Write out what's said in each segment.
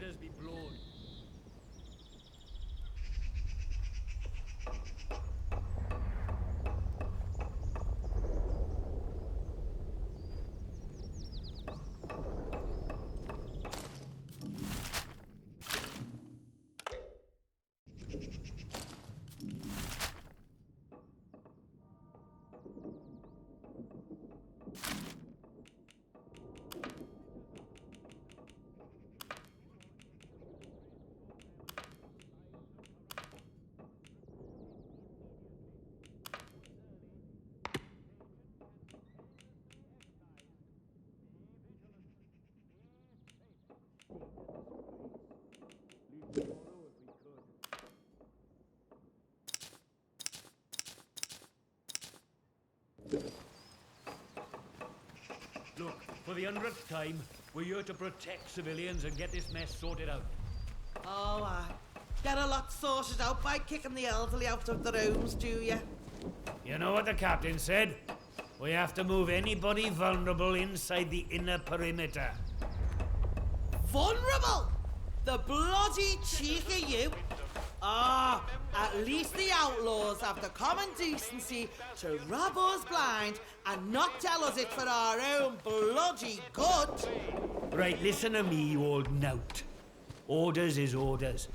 orders be blowed. Look, for the 100th time, we're here to protect civilians and get this mess sorted out. Oh, get a lot sorted out by kicking the elderly out of their homes, do you? You know what the captain said? We have to move anybody vulnerable inside the inner perimeter. Vulnerable? The bloody cheek of you! At least the outlaws have the common decency to rob us blind and not tell us it's for our own bloody good. Right, listen to me, you old knout. Orders is orders.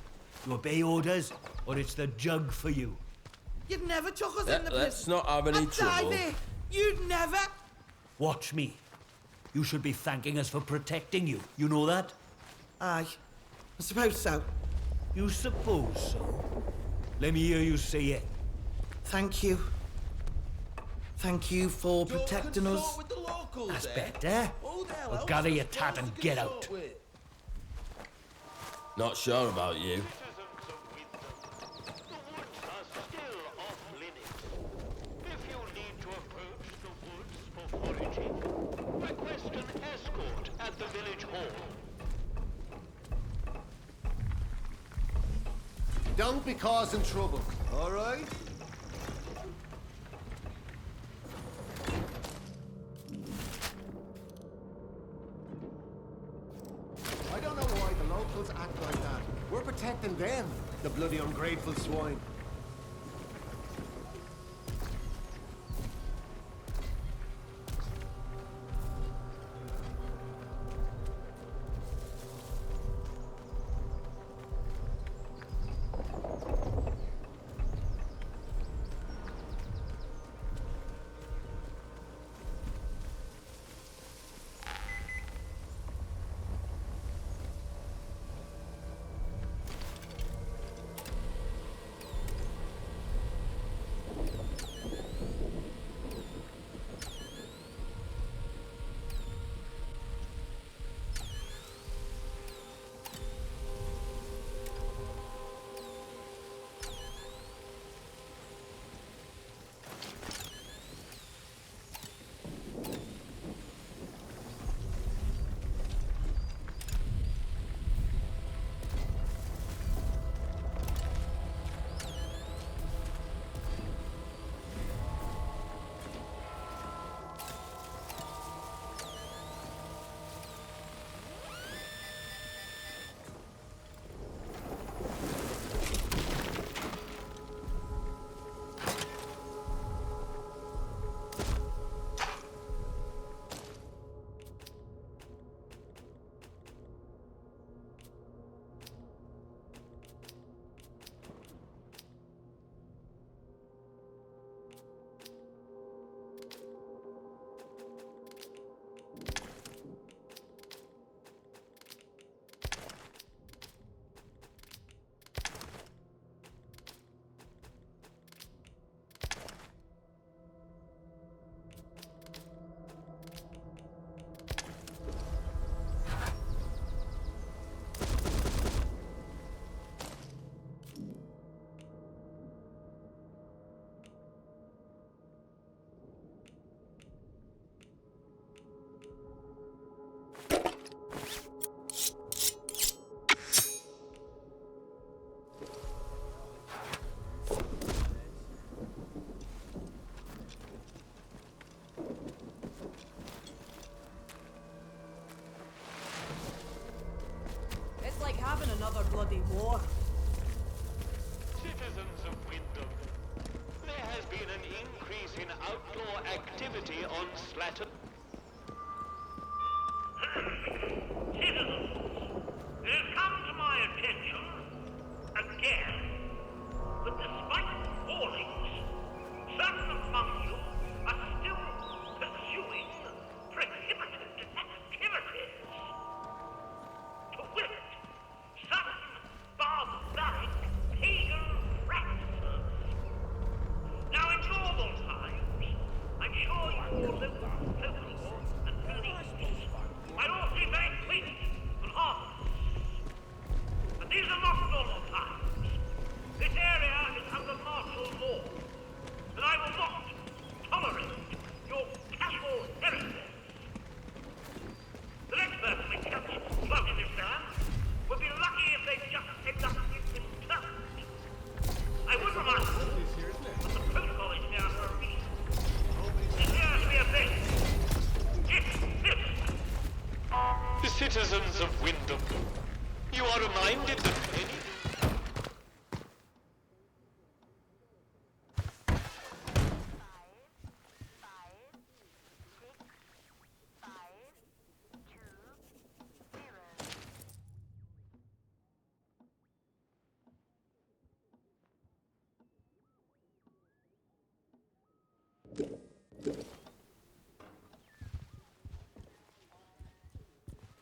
You obey orders, or it's the jug for you. You'd never took us in the prison. Let's not have any and trouble. Die there. You'd never. Watch me. You should be thanking us for protecting you. You know that? Aye, I suppose so. You suppose so? Let me hear you say it. Thank you. Thank you for protecting us. With the locals, That's eh? better. Who the hell Well, else gather are your we tat supposed and to get consult out. with? Not sure about you. Request an escort at the village hall. Don't be causing trouble, all right? I don't know why the locals act like that. We're protecting them, the bloody ungrateful swine. another bloody war. Citizens of Wyndham, there has been an increase in outlaw activity on Slatton. Citizens, it has come to my attention again that despite warnings, certain among you are still pursuing prohibited activities. To wit, certain barbaric pagan practices. Now in normal times, I'm sure your local folklore and beliefs might all seem very quaint and harmless. But these are not normal times. This area is under martial law, and I will not tolerate your casual heresies. The next person we catch floating this land would be lucky if they just end up interned. I would remind you that the protocol is here for a reason. It appears to be a thing. Dismissed. The citizens of Wyndham, you are reminded that many...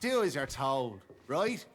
Do as you're told, right?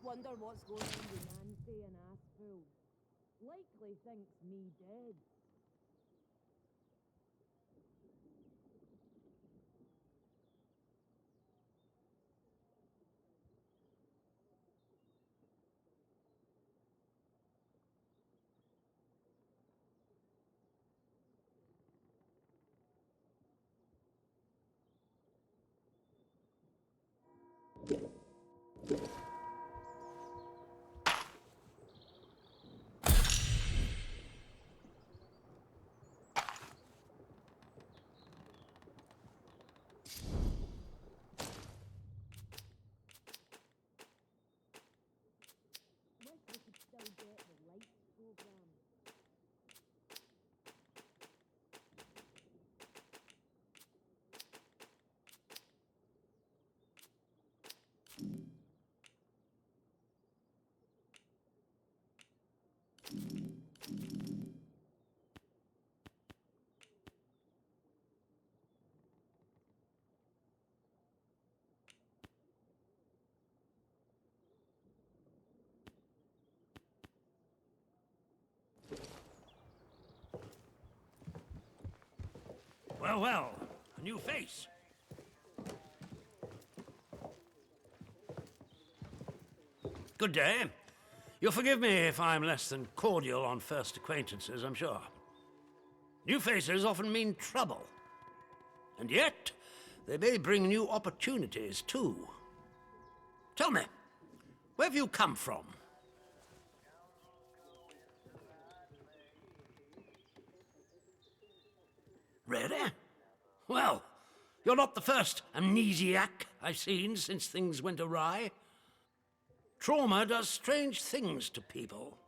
Wonder what's going on with Nancy and Aspel. Likely thinks me dead. Wish we could still get the lights programmed. Well, well, a new face. Good day. You'll forgive me if I'm less than cordial on first acquaintances, I'm sure. New faces often mean trouble. And yet, they may bring new opportunities, too. Tell me, where have you come from? Really? Well, you're not the first amnesiac I've seen since things went awry. Trauma does strange things to people.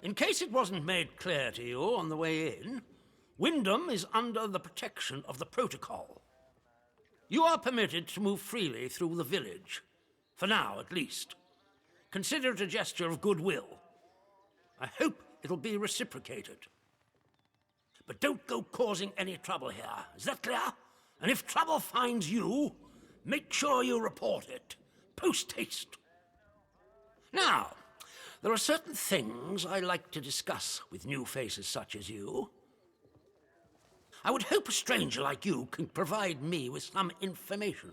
In case it wasn't made clear to you on the way in, Wyndham is under the protection of the protocol. You are permitted to move freely through the village, for now at least. Consider it a gesture of goodwill. I hope it'll be reciprocated. But don't go causing any trouble here, is that clear? And if trouble finds you, make sure you report it, post haste. Now, there are certain things I like to discuss with new faces such as you. I would hope a stranger like you can provide me with some information.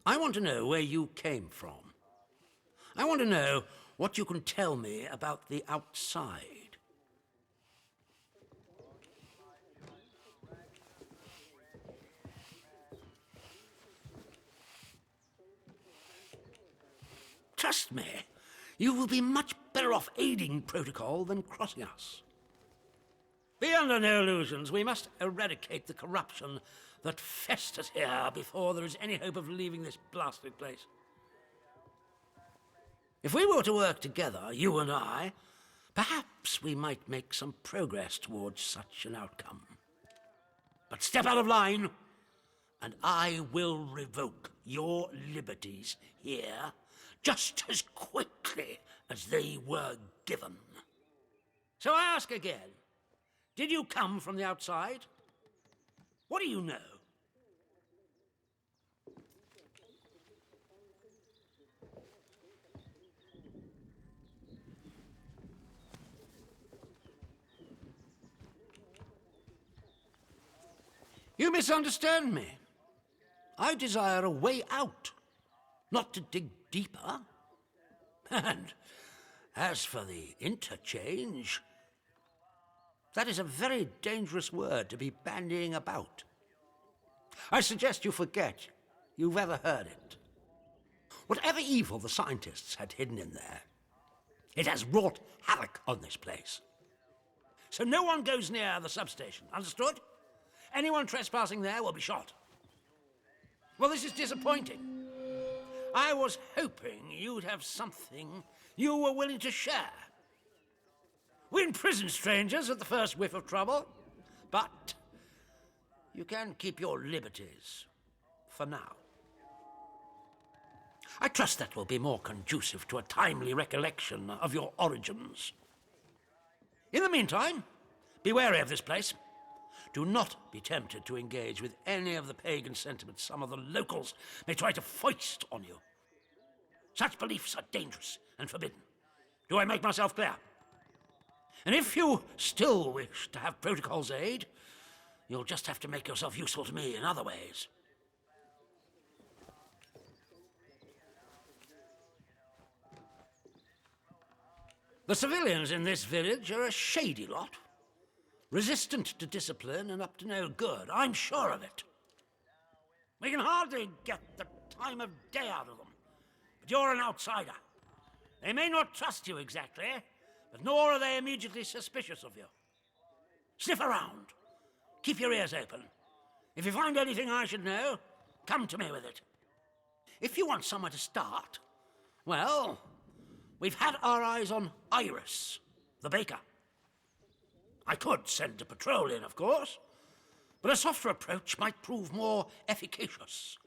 I want to know where you came from. I want to know what you can tell me about the outside. Trust me, you will be much better off aiding protocol than crossing us. Be under no illusions. We must eradicate the corruption that festers here before there is any hope of leaving this blasted place. If we were to work together, you and I, perhaps we might make some progress towards such an outcome. But step out of line, and I will revoke your liberties here just as quickly as they were given. So I ask again, did you come from the outside? What do you know? You misunderstand me. I desire a way out, not to dig deeper. And as for the interchange, that is a very dangerous word to be bandying about. I suggest you forget you've ever heard it. Whatever evil the scientists had hidden in there, it has wrought havoc on this place. So no one goes near the substation, understood? Anyone trespassing there will be shot. Well, this is disappointing. I was hoping you'd have something you were willing to share. We imprison strangers at the first whiff of trouble, but you can keep your liberties for now. I trust that will be more conducive to a timely recollection of your origins. In the meantime, be wary of this place. Do not be tempted to engage with any of the pagan sentiments some of the locals may try to foist on you. Such beliefs are dangerous and forbidden. Do I make myself clear? And if you still wish to have protocol's aid, you'll just have to make yourself useful to me in other ways. The civilians in this village are a shady lot. Resistant to discipline and up to no good, I'm sure of it. We can hardly get the time of day out of them. But you're an outsider. They may not trust you exactly, but nor are they immediately suspicious of you. Sniff around. Keep your ears open. If you find anything I should know, come to me with it. If you want somewhere to start, well, we've had our eyes on Iris, the baker. I could send a patrol in, of course, but a softer approach might prove more efficacious.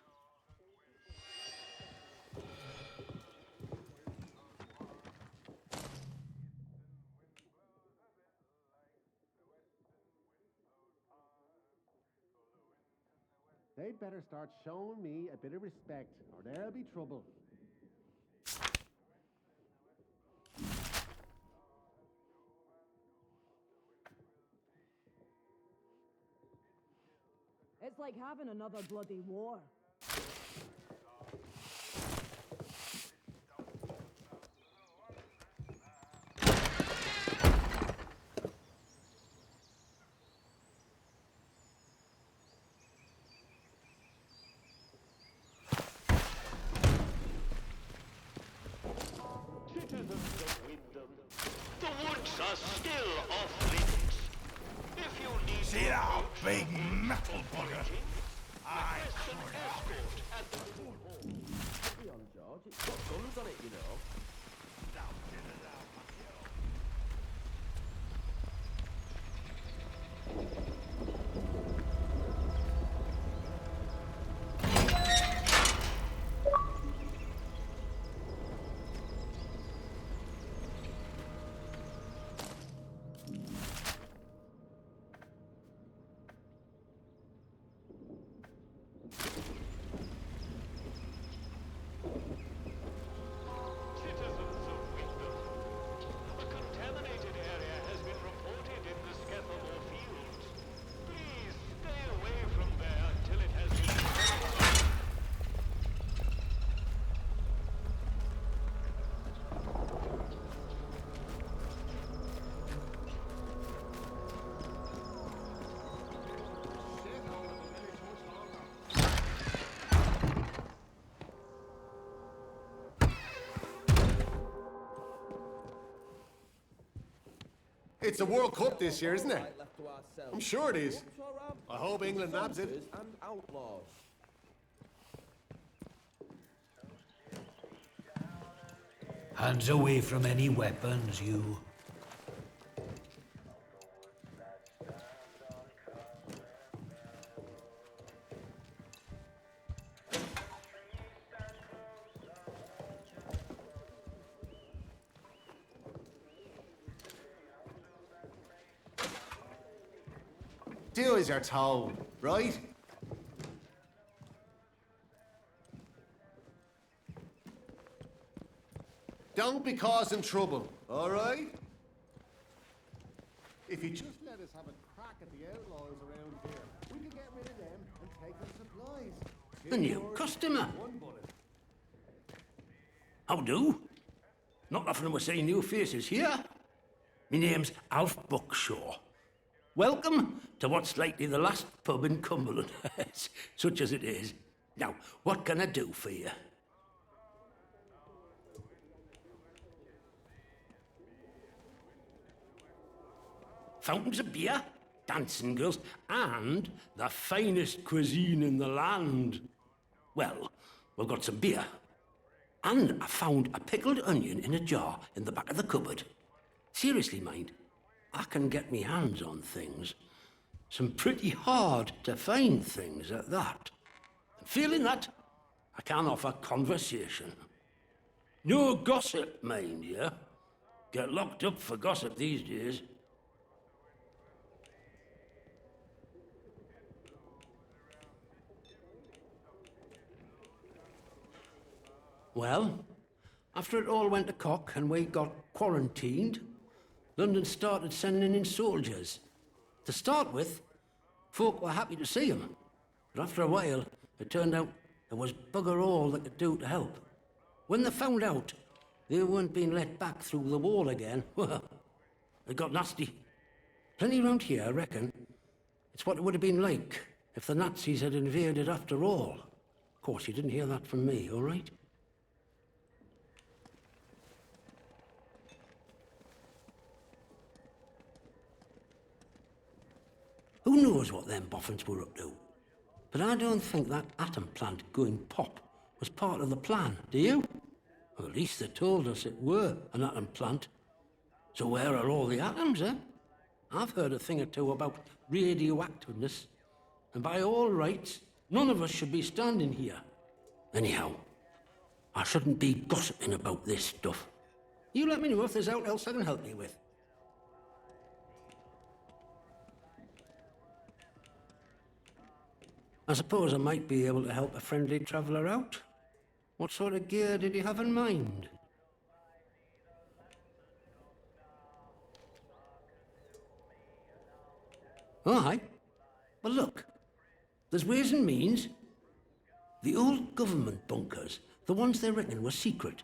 They'd better start showing me a bit of respect, or there'll be trouble. It's like having another bloody war. Citizens of Wyndham, the woods are still off limits. If you need See that big metal bugger? request an escort at the hall. George, it's got guns on it, you know. It's the World Cup this year, isn't it? I'm sure it is. I hope England nabs it. And outlaws. Hands away from any weapons, you. Do as you're told, right? Don't be causing trouble, all right? If you just let us have a crack at the outlaws around here, we could get rid of them and take their supplies. The new customer. One bullet. How do? Not often we see new faces here. My name's Alf Buckshaw. Welcome to what's likely the last pub in Cumberland, such as it is. Now, what can I do for you? Fountains of beer, dancing girls, and the finest cuisine in the land. Well, we've got some beer. And I found a pickled onion in a jar in the back of the cupboard. Seriously, mind, I can get me hands on things. Some pretty hard to find things at that. And feeling that, I can offer conversation. No gossip, mind you. Get locked up for gossip these days. Well, after it all went to cock and we got quarantined, London started sending in soldiers. To start with, folk were happy to see them. But after a while, it turned out there was bugger all they could do to help. When they found out they weren't being let back through the wall again, well, it got nasty. Plenty round here, I reckon. It's what it would have been like if the Nazis had invaded after all. Of course, you didn't hear that from me, all right? Who knows what them boffins were up to? But I don't think that atom plant going pop was part of the plan, do you? Well, at least they told us it were an atom plant. So where are all the atoms, eh? I've heard a thing or two about radioactiveness, and by all rights, none of us should be standing here. Anyhow, I shouldn't be gossiping about this stuff. You let me know if there's aught else I can help you with. I suppose I might be able to help a friendly traveller out. What sort of gear did you have in mind? Oh, aye. Well, look. There's ways and means. The old government bunkers, the ones they reckon were secret.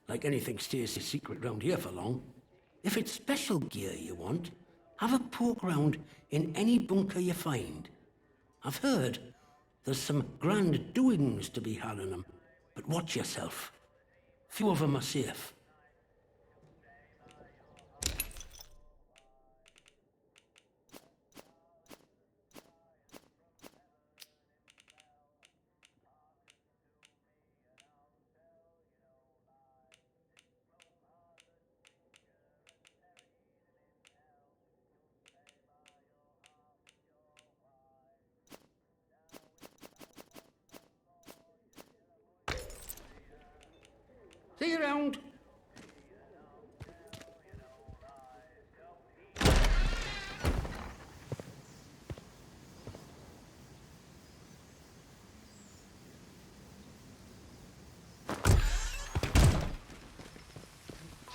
Like anything stays secret round here for long. If it's special gear you want, have a poke round in any bunker you find. I've heard there's some grand doings to be had in them, but watch yourself. Few of them are safe. See you around.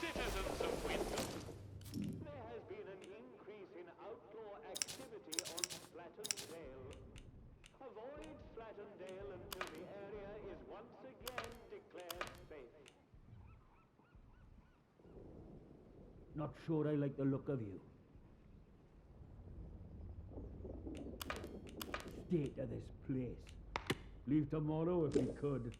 Citizens of Wyndham, there has been an increase in outlaw activity on Slattondale. Avoid Slattondale until the area is once again declared safe. Not sure I like the look of you. State of this place. Leave tomorrow if we could.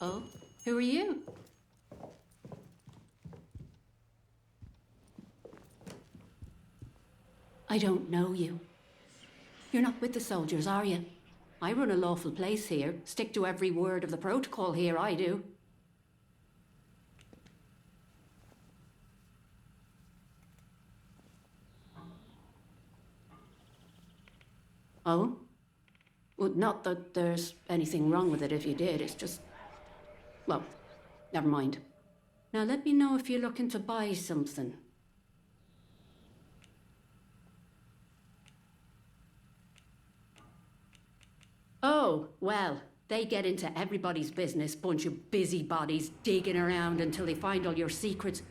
Oh, who are you? I don't know you. You're not with the soldiers, are you? I run a lawful place here. Stick to every word of the protocol here, I do. Oh? Well, not that there's anything wrong with it if you did, it's just... Well, never mind. Now let me know if you're looking to buy something. Oh, well, they get into everybody's business, bunch of busybodies digging around until they find all your secrets.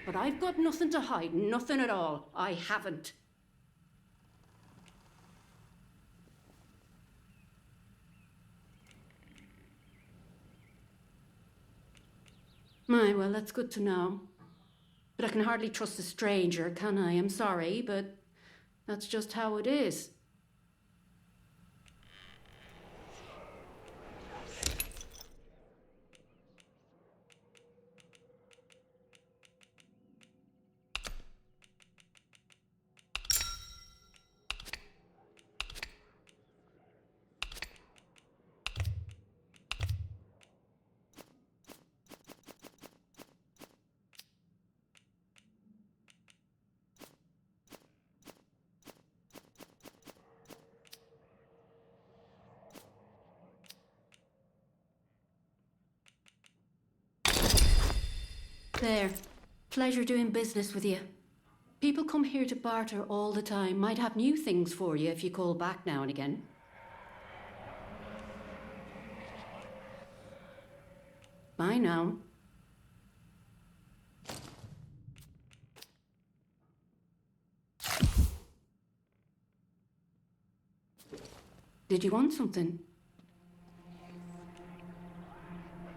But I've got nothing to hide, nothing at all. I haven't. My, well, that's good to know. But I can hardly trust a stranger, can I? I'm sorry, but that's just how it is. There. Pleasure doing business with you. People come here to barter all the time. Might have new things for you if you call back now and again. Bye now. Did you want something?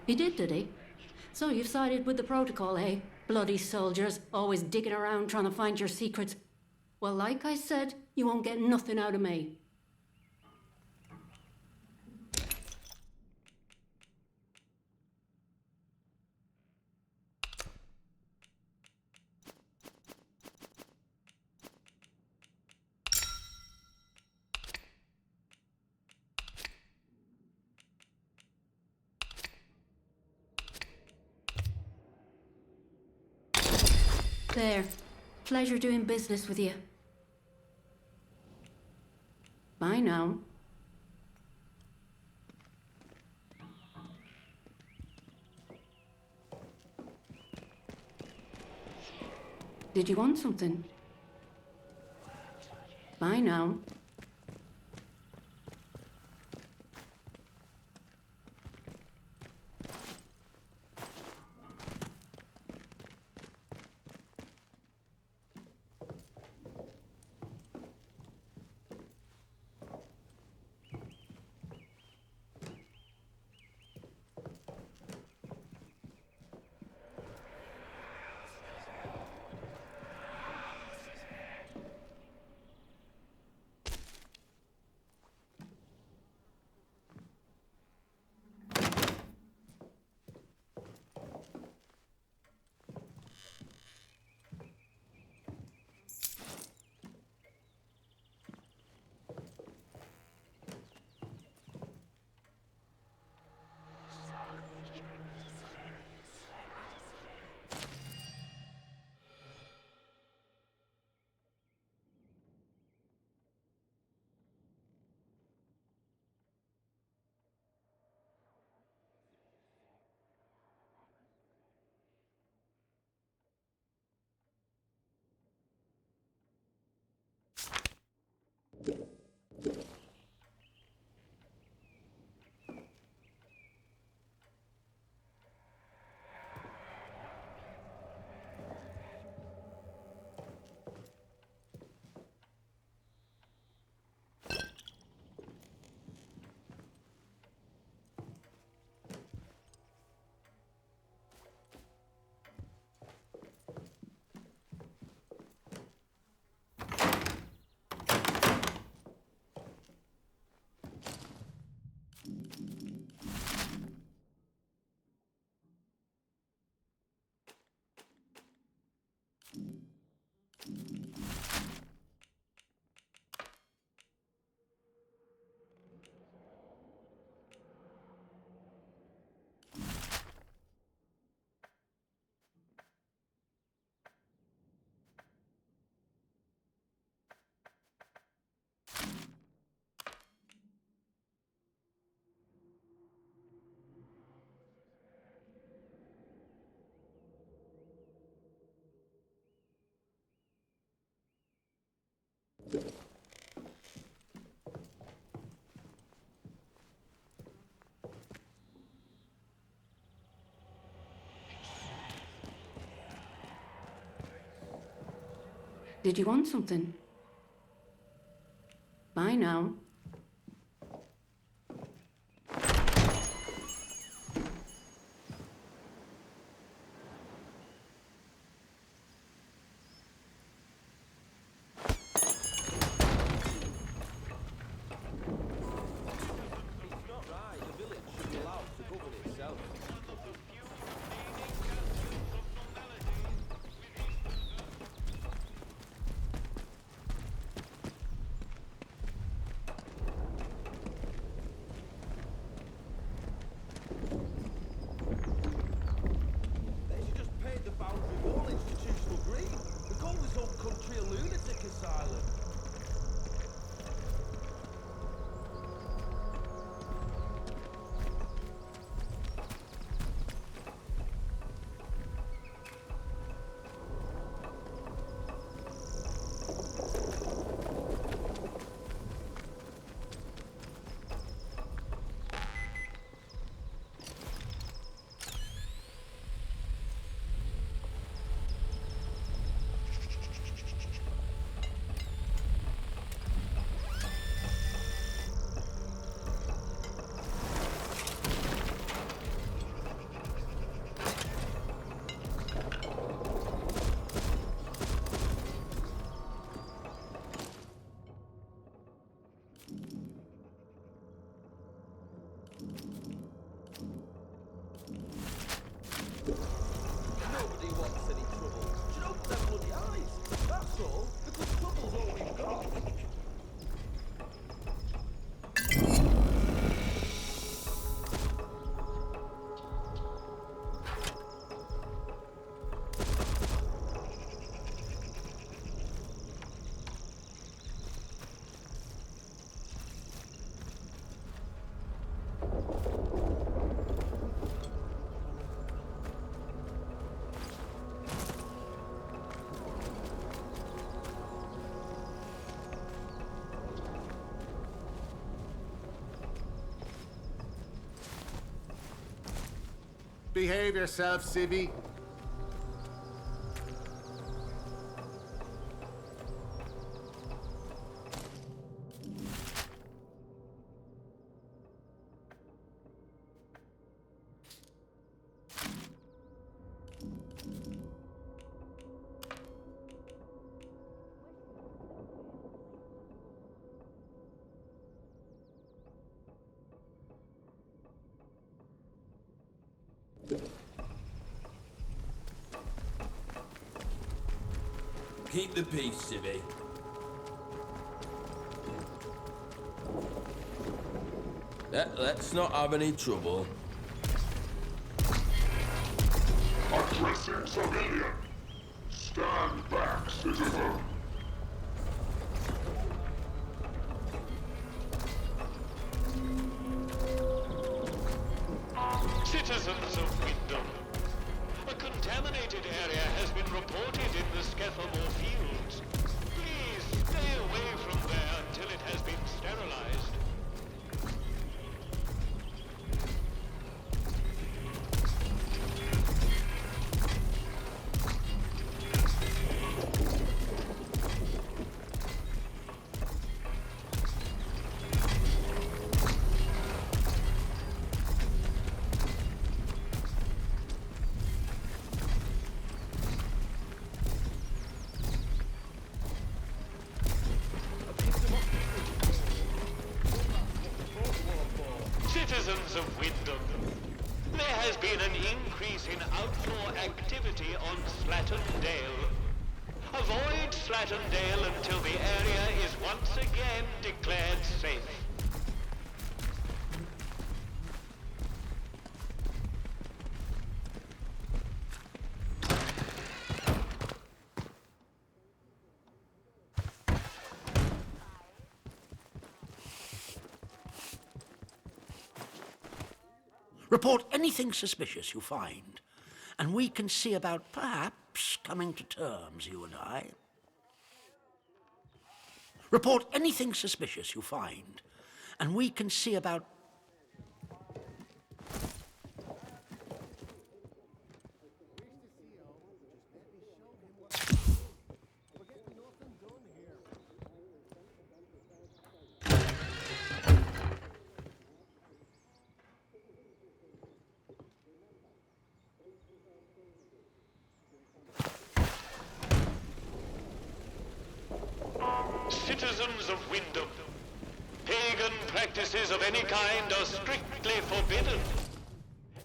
He did he? So you've sided with the protocol, eh? Bloody soldiers, always digging around trying to find your secrets. Well, like I said, you won't get nothing out of me. There. Pleasure doing business with you. Bye now. Did you want something? Bye now. Did you want something? Bye now. Behave yourself, civvy. Keep the peace, civvy. Let's not have any trouble. Addressing civilian. Stand back, citizen. Citizens of Wyndham, a contaminated area has been reported in the Scavenge fields. Please stay away from there until it has been sterilized. Citizens of Wyndham, there has been an increase in outlaw activity on Slattern Dale. Avoid Slattendale until the area is once again declared safe. Report anything suspicious you find, and we can see about perhaps coming to terms, you and I. Report anything suspicious you find, and we can see about... Citizens of Wyndham, pagan practices of any kind are strictly forbidden.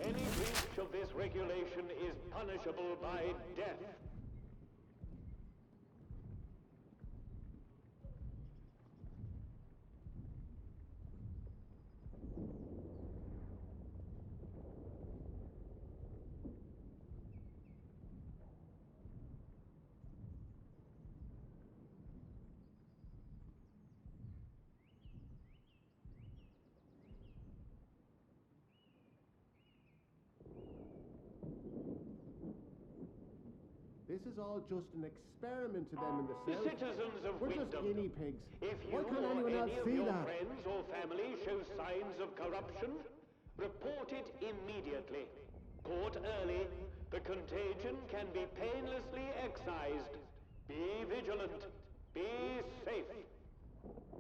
Any breach of this regulation is punishable by death. This is all just an experiment to them in the south. Citizens of We're just Wyndham, guinea pigs. if you Why can't or anyone else any of see your that? friends or family show signs of corruption, report it immediately. Caught early, the contagion can be painlessly excised. Be vigilant. Be safe.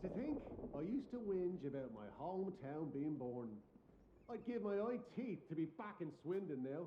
To think, I used to whinge about my hometown being born. I'd give my eye teeth to be back in Swindon now.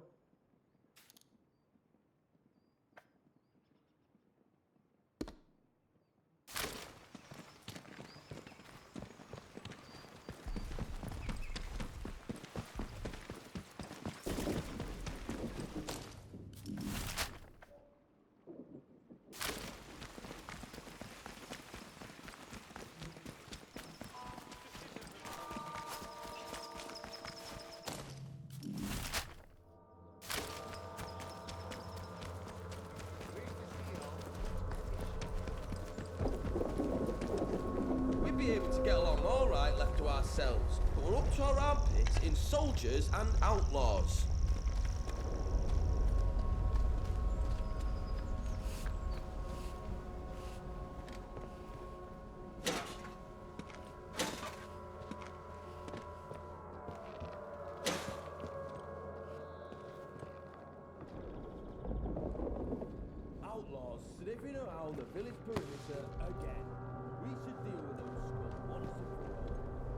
We'd be able to get along all right left to ourselves, but we're up to our armpits in soldiers and outlaws. Outlaws sniffing around the village perimeter again. We should deal with those scum once and for all.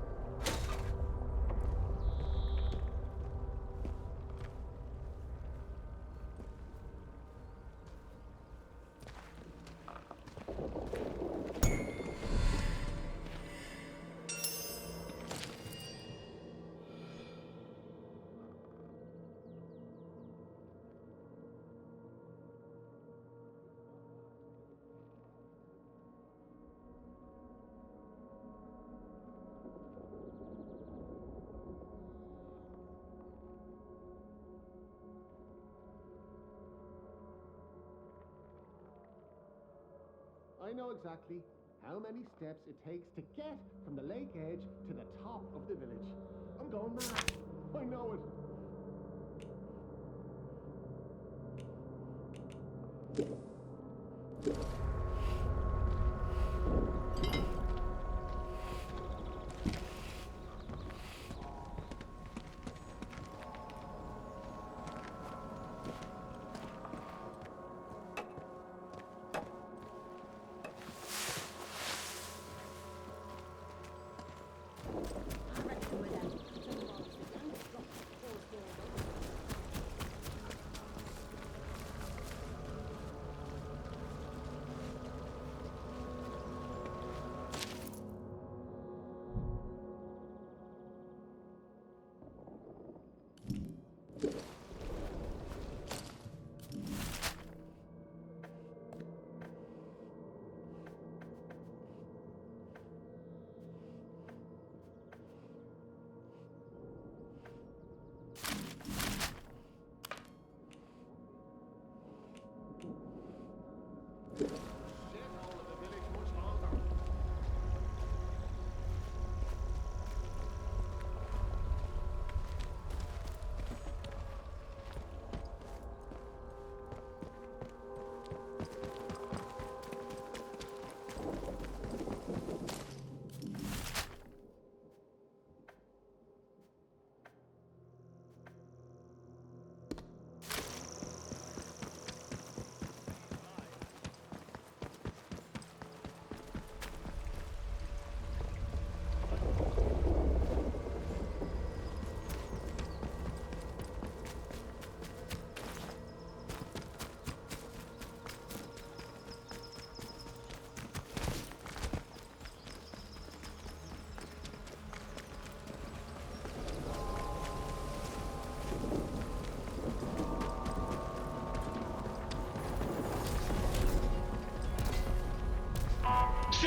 I know exactly how many steps it takes to get from the lake edge to the top of the village. I'm going mad. I know it.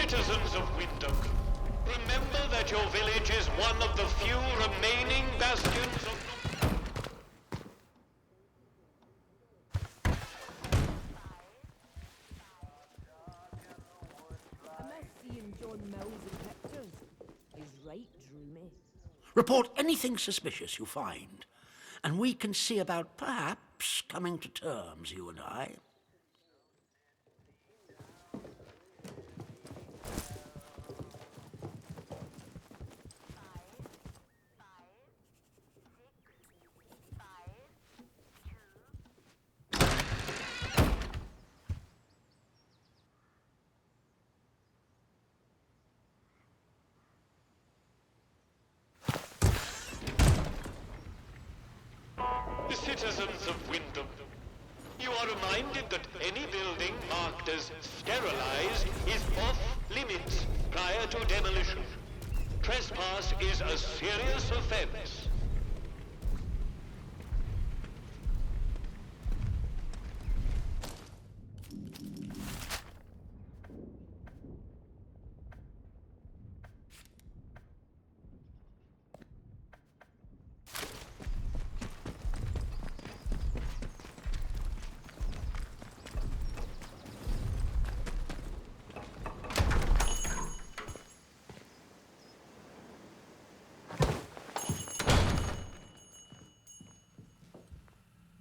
Citizens of Windhoek, remember that your village is one of the few remaining bastions of... I miss seeing John Mills in pictures. His right drew me. Report anything suspicious you find, and we can see about perhaps coming to terms, you and I. Citizens of Windham, you are reminded that any building marked as sterilized is off limits prior to demolition. Trespass is a serious offense.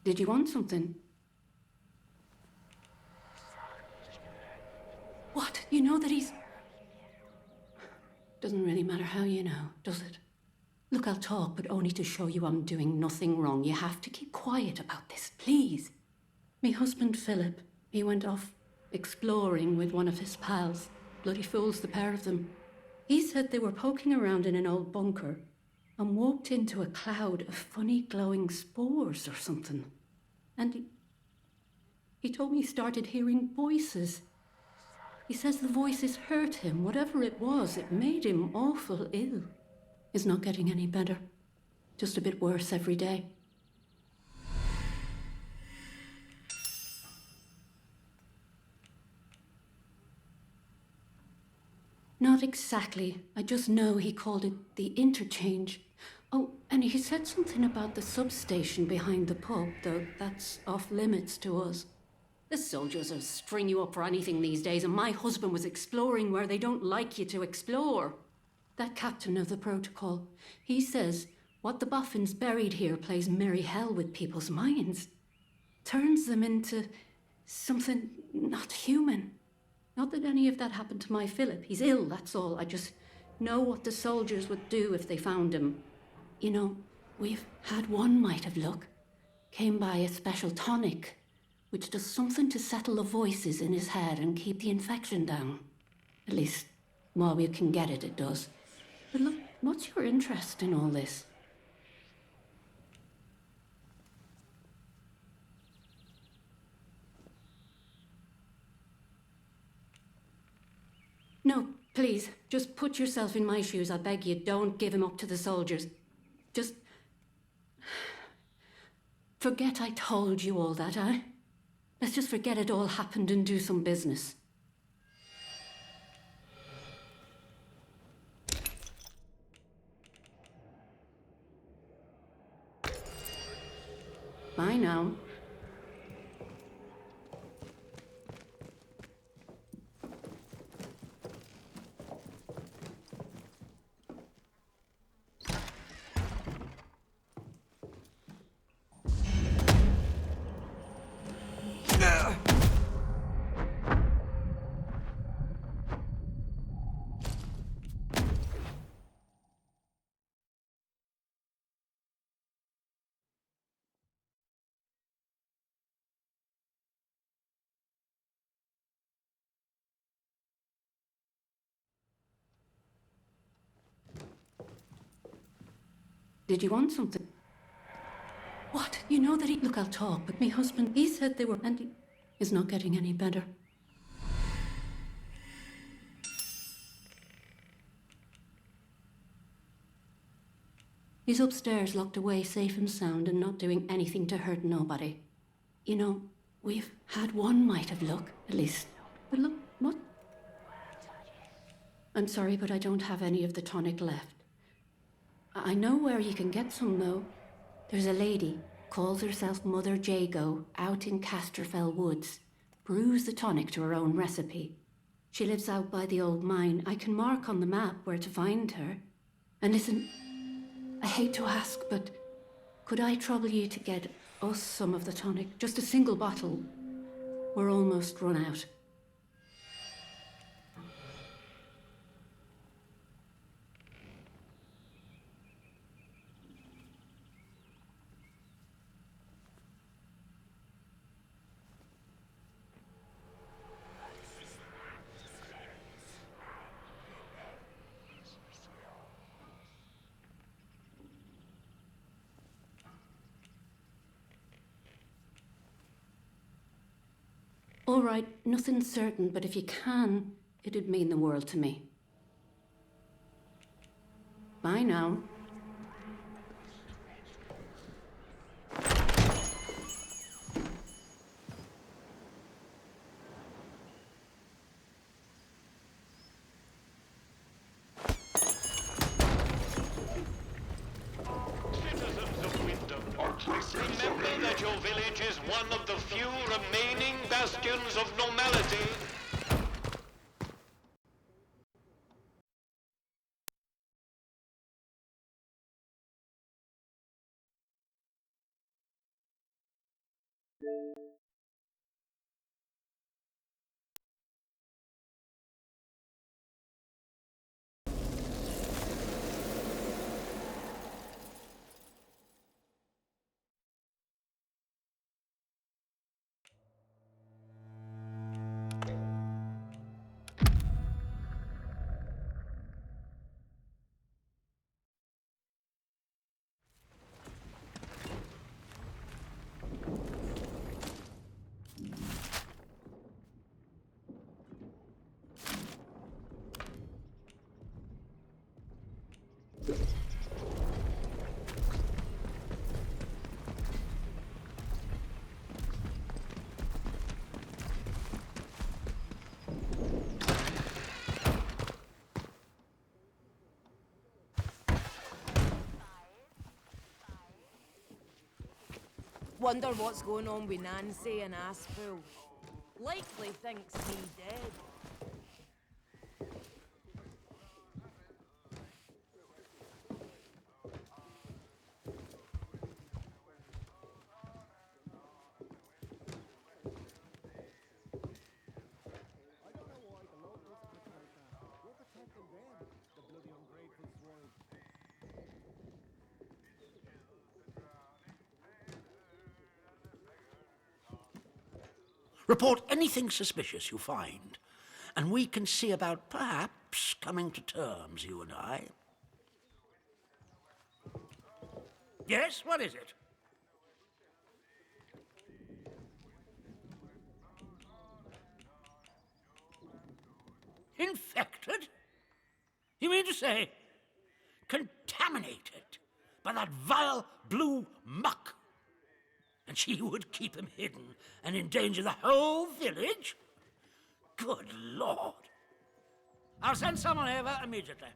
Did you want something? What? You know that he's... Doesn't really matter how you know, does it? Look, I'll talk, but only to show you I'm doing nothing wrong. You have to keep quiet about this, please. Me husband, Philip, he went off exploring with one of his pals. Bloody fools, the pair of them. He said they were poking around in an old bunker and walked into a cloud of funny glowing spores or something. And he told me he started hearing voices. He says the voices hurt him. Whatever it was, it made him awful ill. He's not getting any better. Just a bit worse every day. Not exactly. I just know he called it the interchange. Oh, and he said something about the substation behind the pub, though that's off limits to us. The soldiers will string you up for anything these days, and my husband was exploring where they don't like you to explore. That captain of the protocol, he says what the boffins buried here plays merry hell with people's minds. Turns them into something not human. Not that any of that happened to my Philip. He's ill, that's all. I just know what the soldiers would do if they found him. You know, we've had one mite of luck. Came by a special tonic, which does something to settle the voices in his head and keep the infection down. At least, while we can get it, it does. But look, what's your interest in all this? No, please, just put yourself in my shoes. I beg you, don't give him up to the soldiers. Just... forget I told you all that, eh? Let's just forget it all happened and do some business. Bye now. Did you want something? What? You know that he... Look, I'll talk, but my husband, he said they were... And he is not getting any better. He's upstairs, locked away, safe and sound, and not doing anything to hurt nobody. You know, we've had one mite of luck, at least. But look, what? I'm sorry, but I don't have any of the tonic left. I know where you can get some, though. There's a lady, calls herself Mother Jago, out in Casterfell Woods. Brews the tonic to her own recipe. She lives out by the old mine. I can mark on the map where to find her. And listen, I hate to ask, but could I trouble you to get us some of the tonic? Just a single bottle. We're almost run out. All right, nothing's certain, but if you can, it'd mean the world to me. Bye now. Citizens of Wyndham, remember that your village is one of the few remaining bastions of normality. Wonder what's going on with Nancy and Aspel. Likely thinks me dead. Report anything suspicious you find, and we can see about perhaps coming to terms, you and I. Yes, what is it? Infected? You mean to say contaminated by that vile blue muck? And she would keep him hidden and endanger the whole village? Good Lord. I'll send someone over immediately.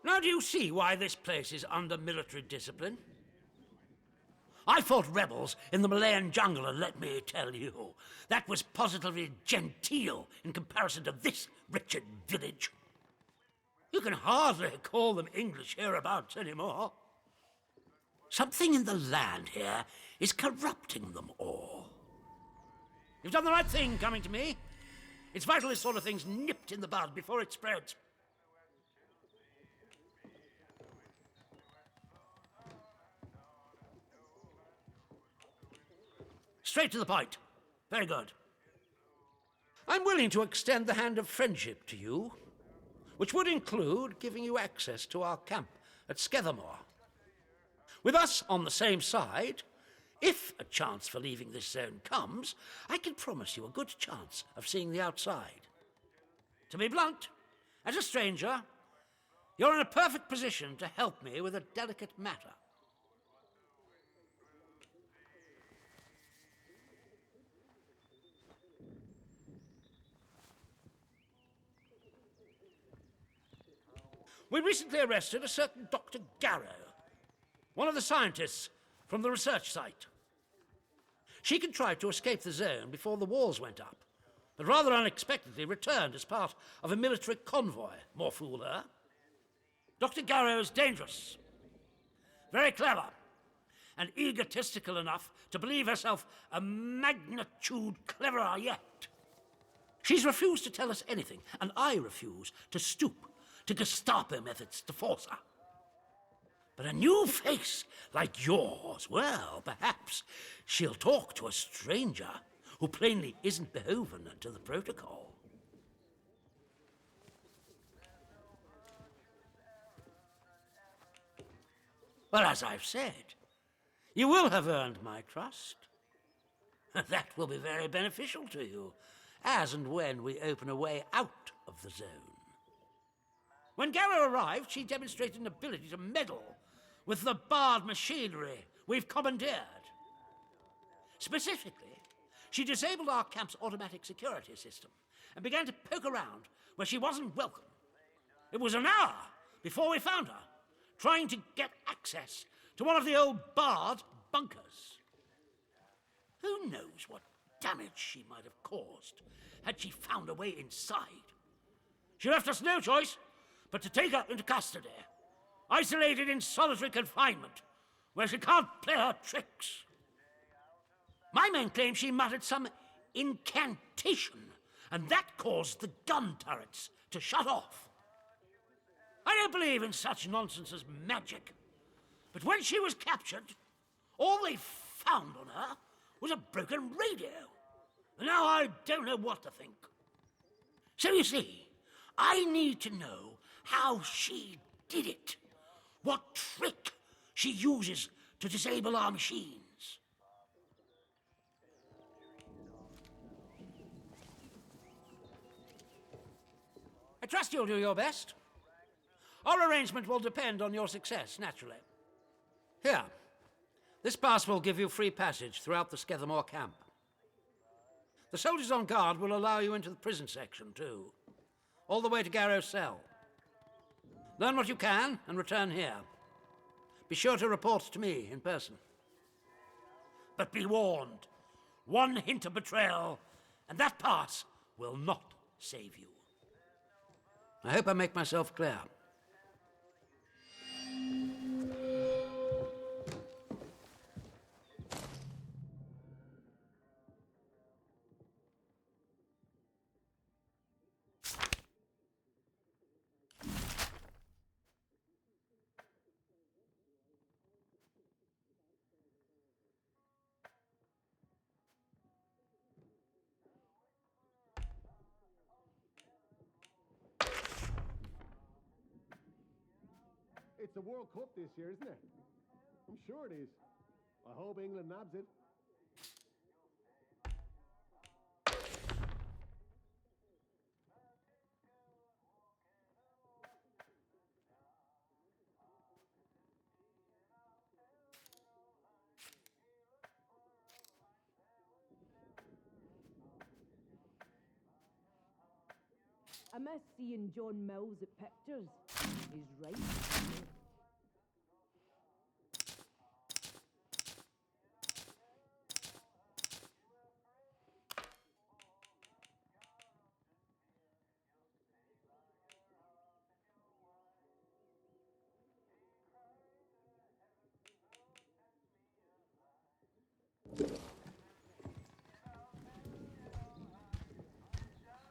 Now, do you see why this place is under military discipline? I fought rebels in the Malayan jungle, and let me tell you, that was positively genteel in comparison to this wretched village. You can hardly call them English hereabouts anymore. Something in the land here is corrupting them all. You've done the right thing coming to me. It's vital this sort of thing's nipped in the bud before it spreads. Straight to the point. Very good. I'm willing to extend the hand of friendship to you, which would include giving you access to our camp at Scathamore. With us on the same side, if a chance for leaving this zone comes, I can promise you a good chance of seeing the outside. To be blunt, as a stranger, you're in a perfect position to help me with a delicate matter. We recently arrested a certain Dr. Garrow, one of the scientists from the research site. She contrived to escape the zone before the walls went up, but rather unexpectedly returned as part of a military convoy. More fool her. Dr. Garrow is dangerous, very clever, and egotistical enough to believe herself a magnitude cleverer yet. She's refused to tell us anything, and I refuse to stoop to Gestapo methods to force her. But a new face like yours, well, perhaps she'll talk to a stranger who plainly isn't beholden to the protocol. Well, as I've said, you will have earned my trust. That will be very beneficial to you, as and when we open a way out of the zone. When Garrow arrived, she demonstrated an ability to meddle with the barred machinery we've commandeered. Specifically, she disabled our camp's automatic security system and began to poke around where she wasn't welcome. It was an hour before we found her, trying to get access to one of the old barred bunkers. Who knows what damage she might have caused had she found a way inside. She left us no choice but to take her into custody, isolated in solitary confinement, where she can't play her tricks. My men claim she muttered some incantation, and that caused the gun turrets to shut off. I don't believe in such nonsense as magic, but when she was captured, all they found on her was a broken radio. And now I don't know what to think. So you see, I need to know how she did it. What trick she uses to disable our machines. I trust you'll do your best. Our arrangement will depend on your success, naturally. Here, this pass will give you free passage throughout the Skethermore camp. The soldiers on guard will allow you into the prison section, too, all the way to Garrow's cell. Learn what you can and return here. Be sure to report to me in person. But be warned, one hint of betrayal, and that pass will not save you. I hope I make myself clear. It's the World Cup this year, isn't it? I'm sure it is. I hope England nabs it. I miss seeing John Mills at pictures. He's right.